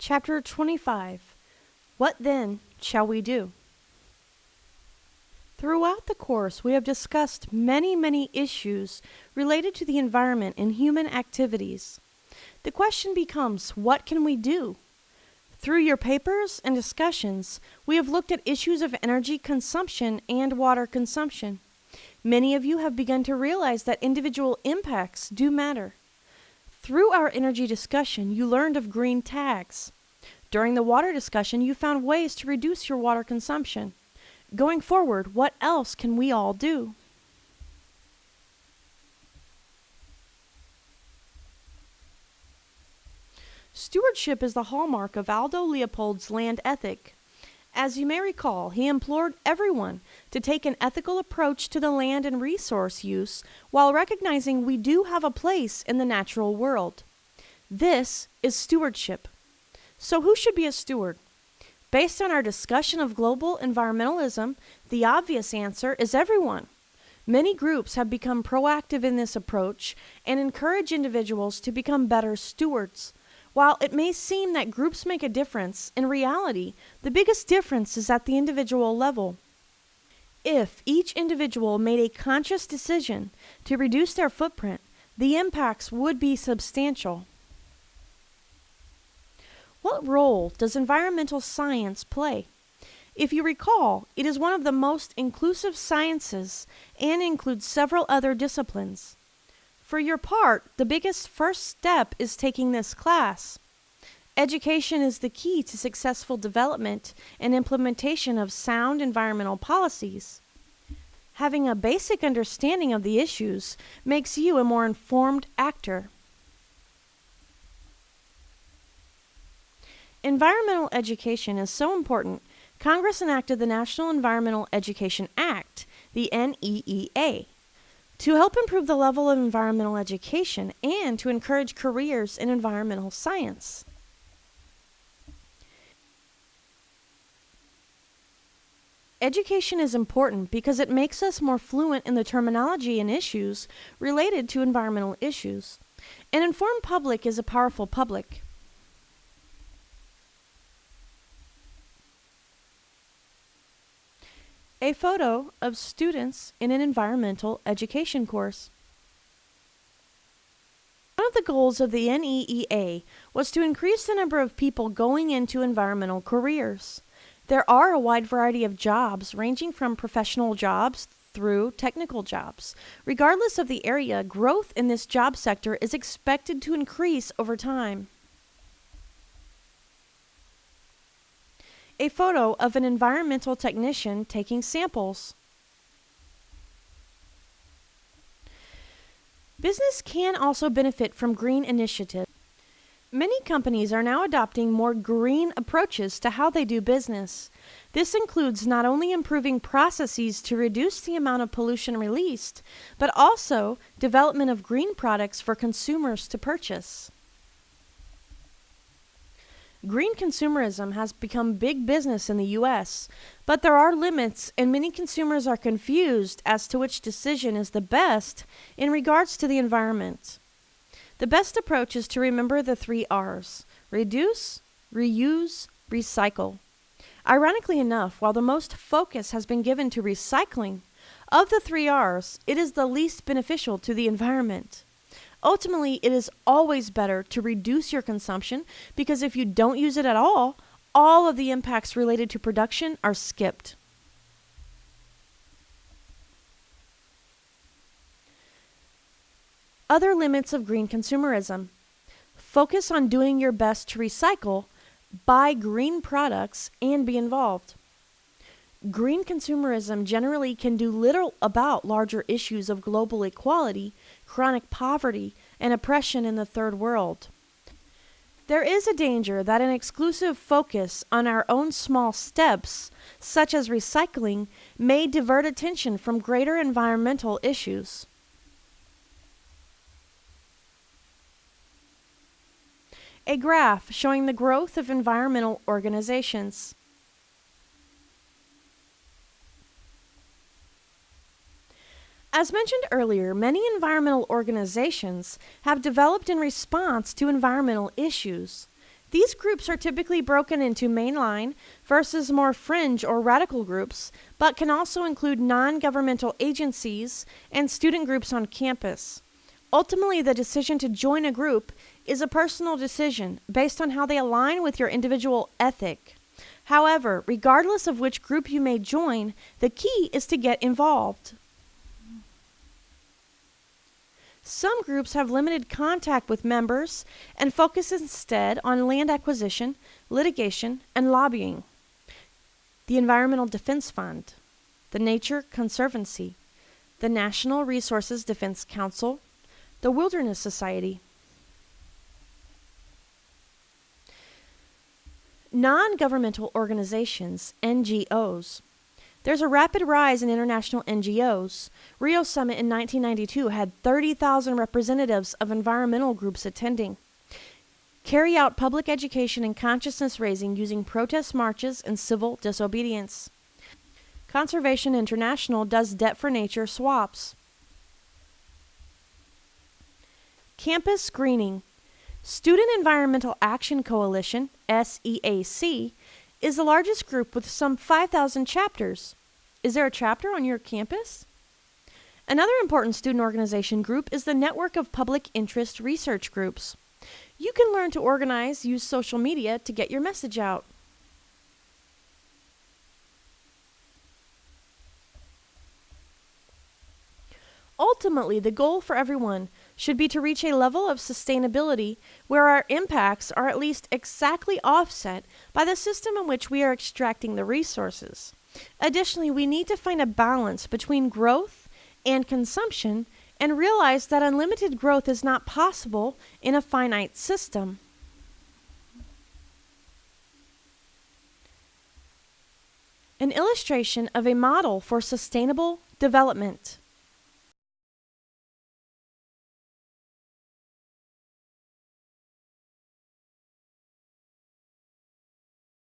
Chapter 25. What then shall we do? Throughout the course, we have discussed many issues related to the environment and human activities. The question becomes, what can we do? Through your papers and discussions, we have looked at issues of energy consumption and water consumption. Many of you have begun to realize that individual impacts do matter. Through our energy discussion, you learned of green tags. During the water discussion, you found ways to reduce your water consumption. Going forward, what else can we all do? Stewardship is the hallmark of Aldo Leopold's land ethic. As you may recall, he implored everyone to take an ethical approach to the land and resource use while recognizing we do have a place in the natural world. This is stewardship. So who should be a steward? Based on our discussion of global environmentalism, the obvious answer is everyone. Many groups have become proactive in this approach and encourage individuals to become better stewards. While it may seem that groups make a difference, in reality, the biggest difference is at the individual level. If each individual made a conscious decision to reduce their footprint, the impacts would be substantial. What role does environmental science play? If you recall, it is one of the most inclusive sciences and includes several other disciplines. For your part, the biggest first step is taking this class. Education is the key to successful development and implementation of sound environmental policies. Having a basic understanding of the issues makes you a more informed actor. Environmental education is so important, Congress enacted the National Environmental Education Act, the NEEA, to help improve the level of environmental education and to encourage careers in environmental science. Education is important because it makes us more fluent in the terminology and issues related to environmental issues. An informed public is a powerful public. A photo of students in an environmental education course. One of the goals of the NEEA was to increase the number of people going into environmental careers. There are a wide variety of jobs, ranging from professional jobs through technical jobs. Regardless of the area, growth in this job sector is expected to increase over time. A photo of an environmental technician taking samples. Business can also benefit from green initiatives. Many companies are now adopting more green approaches to how they do business. This includes not only improving processes to reduce the amount of pollution released, but also development of green products for consumers to purchase. Green consumerism has become big business in the U.S., but there are limits and many consumers are confused as to which decision is the best in regards to the environment. The best approach is to remember the 3 R's: reduce, reuse, recycle. Ironically enough, while the most focus has been given to recycling, of the 3 R's, it is the least beneficial to the environment. Ultimately, it is always better to reduce your consumption because if you don't use it at all of the impacts related to production are skipped. Other limits of green consumerism. Focus on doing your best to recycle, buy green products, and be involved. Green consumerism generally can do little about larger issues of global equality, chronic poverty, and oppression in the third world. There is a danger that an exclusive focus on our own small steps, such as recycling, may divert attention from greater environmental issues. A graph showing the growth of environmental organizations. As mentioned earlier, many environmental organizations have developed in response to environmental issues. These groups are typically broken into mainline versus more fringe or radical groups, but can also include non-governmental agencies and student groups on campus. Ultimately, the decision to join a group is a personal decision based on how they align with your individual ethic. However, regardless of which group you may join, the key is to get involved. Some groups have limited contact with members and focus instead on land acquisition, litigation, and lobbying. The Environmental Defense Fund, the Nature Conservancy, the National Resources Defense Council, the Wilderness Society. Non-governmental organizations, NGOs. There's a rapid rise in international NGOs. Rio Summit in 1992 had 30,000 representatives of environmental groups attending. Carry out public education and consciousness raising using protest marches and civil disobedience. Conservation International does Debt for Nature swaps. Campus Greening. Student Environmental Action Coalition, SEAC, is the largest group with some 5,000 chapters. Is there a chapter on your campus? Another important student organization group is the Network of Public Interest Research Groups. You can learn to organize, use social media to get your message out. Ultimately, the goal for everyone should be to reach a level of sustainability where our impacts are at least exactly offset by the system in which we are extracting the resources. Additionally, we need to find a balance between growth and consumption and realize that unlimited growth is not possible in a finite system. An illustration of a model for sustainable development.